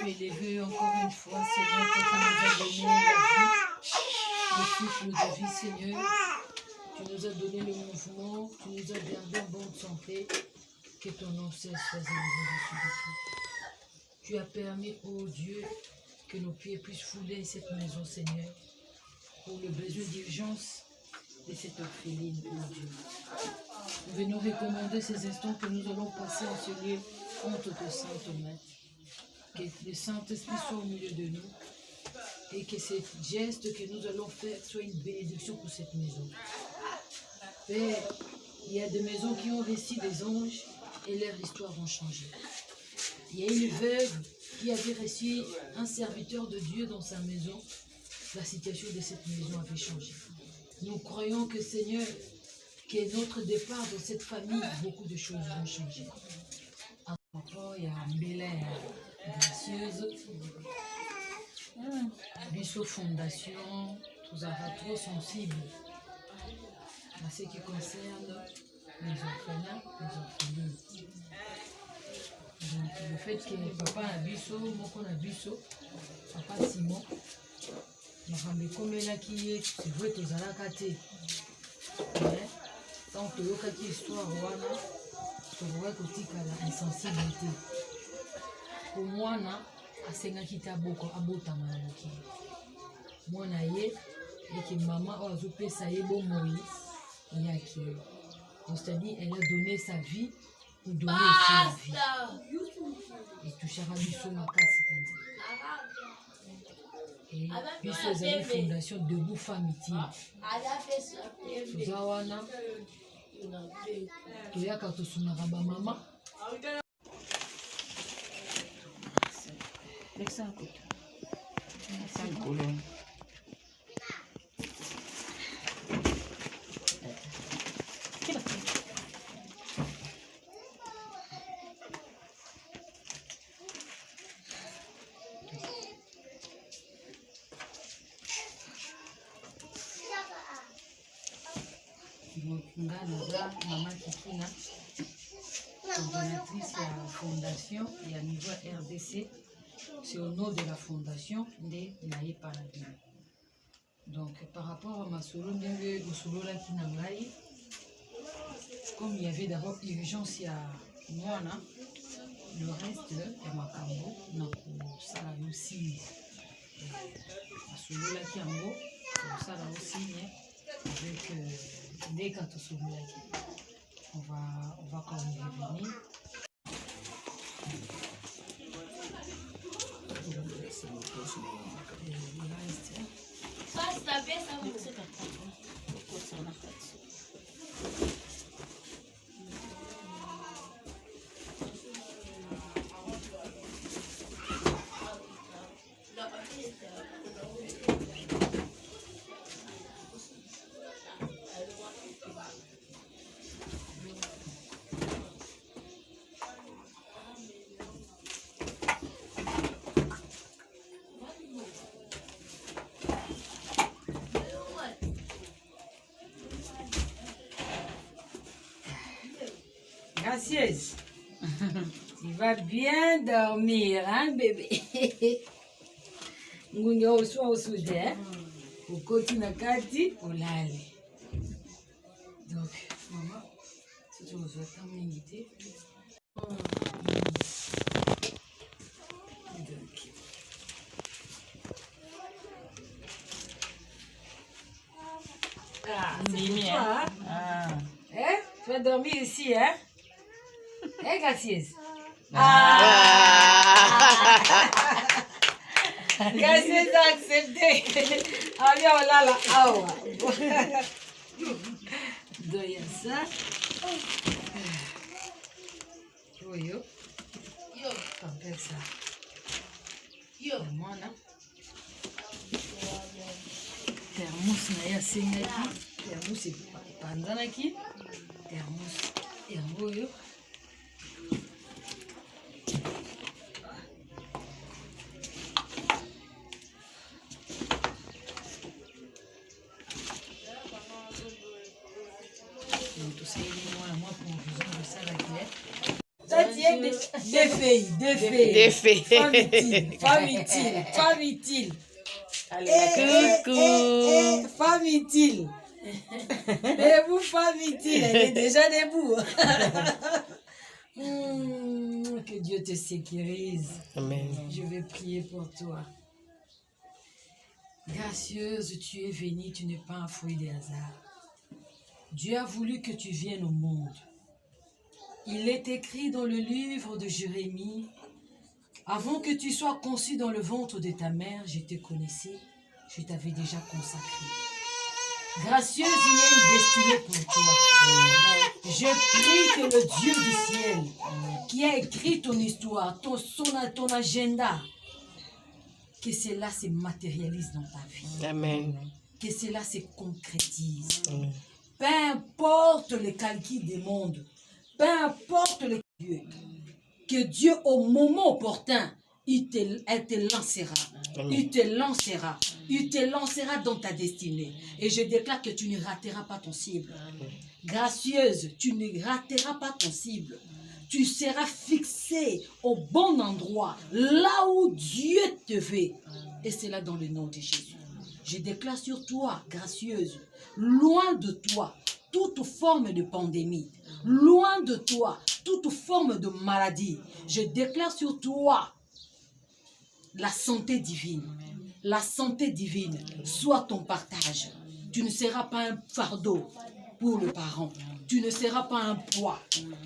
tu es élevé encore une fois, Seigneur, que tu nous as donné la vie, le souffle de vie, Seigneur. Tu nous as donné le mouvement, tu nous as gardé en bonne santé. Que ton nom cesse soit élevé dessus. Tu as permis, ô Dieu, que nos pieds puissent fouler cette maison, Seigneur, pour le besoin d'urgence de cette orpheline, ô Dieu. Nous venons recommander ces instants que nous allons passer en ce lieu contre te Sainte Maître. Que le Saint-Esprit soit au milieu de nous et que ce geste que nous allons faire soit une bénédiction pour cette maison. Père, il y a des maisons qui ont reçu des anges et leur histoire ont changé. Il y a une veuve qui avait reçu un serviteur de Dieu dans sa maison. La situation de cette maison avait changé. Nous croyons que Seigneur, que notre départ de cette famille, beaucoup de choses vont changer. Après, il y a une belle gracieuse. Bisso Fondation, tout ça va trop sensible à ce qui concerne les orphelins, les orphelines. Donc, le fait que papa a biso, moko na biso, papa Simon, makambe komela qui est, tu vois, tu as la kate. Mais, tant que tu as une histoire, tu vois que tu as l'insensibilité. Pour moi, asenga kita boko abota manamuki. Moi na ye, et que maman a occupé sa bon Moïse, il y a qui. C'est-à-dire, elle a donné sa vie pour donner aussi la vie. Et touchera biso makasi penza. Et biso ezali fondation debout femme utile. Tuzawana toyaka tosunaka ba mama. Naza Maman Kikina, coordonnatrice de la fondation et à niveau RDC, c'est au nom de la fondation de Naïe Paradis. Donc par rapport à ma solo, comme il y avait d'abord urgence à moi, le reste est ma cambo, donc ça a aussi ma solo qui en haut, ça a aussi avec des gâteaux sur le lac. On va quand même y revenir. Gracieuse, tu vas bien dormir, hein, bébé? Ngunga oswa osude, hein? Ukoti na kati, olale. Donc, maman, si tu reçois ta minute. Ah, c'est toi, hein? Ah. Hein? Tu vas dormir ici, hein? Eh, Gracieuse? Gracieuse a accepté. Ah, bien, on l'a là. Ah, ouais. Donc, il y a ça. Yo, yo. Yo. Comme ça. Yo. Moi, là. Thermos, na ya sengaki. Thermos, c'est panzanaki. Thermos. Yango, yo. Deux filles. Femme utile. Coucou. Femme utile. Et vous, femme utile, elle est déjà debout. Que Dieu te sécurise. Amen. Je vais prier pour toi. Gracieuse, tu es venue, tu n'es pas un fruit des hasards. Dieu a voulu que tu viennes au monde. Il est écrit dans le livre de Jérémie, avant que tu sois conçu dans le ventre de ta mère, je te connaissais, je t'avais déjà consacré. Gracieuse, il y a une destinée pour toi. Je prie que le Dieu du ciel, qui a écrit ton histoire, ton agenda, que cela se matérialise dans ta vie. Amen. Que cela se concrétise. Amen. Peu importe les calculs des mondes, peu importe les dieux, que Dieu au moment opportun, il te lancera. Amen. Il te lancera. Il te lancera dans ta destinée. Et je déclare que tu ne rateras pas ton cible. Gracieuse, tu ne rateras pas ton cible. Tu seras fixé au bon endroit, là où Dieu te veut. Et c'est là dans le nom de Jésus. Je déclare sur toi, gracieuse, loin de toi, toute forme de pandémie, loin de toi, toute forme de maladie. Je déclare sur toi la santé divine. La santé divine soit ton partage. Tu ne seras pas un fardeau pour le parent. Tu ne seras pas un poids.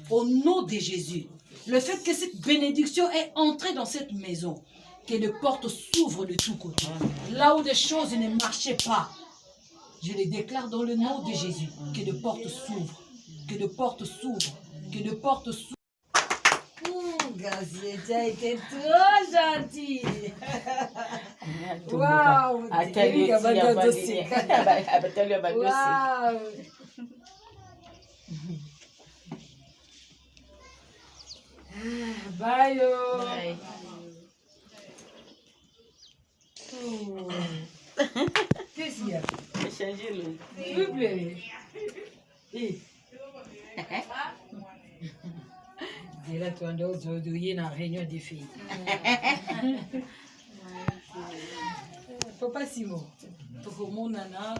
Au nom de Jésus, le fait que cette bénédiction est entrée dans cette maison, que les portes s'ouvrent de tous côtés. Là où des choses ne marchaient pas, je les déclare dans le nom de Jésus, que les portes s'ouvrent, que les portes s'ouvrent, que les portes s'ouvrent. Gracieux, tu as été trop gentil. Waouh! Bye. Bye. Qu'est-ce qu'il y a? Changez le. S'il vous plaît. Là, tu as une réunion des filles. Papa Simon, pour mon nana.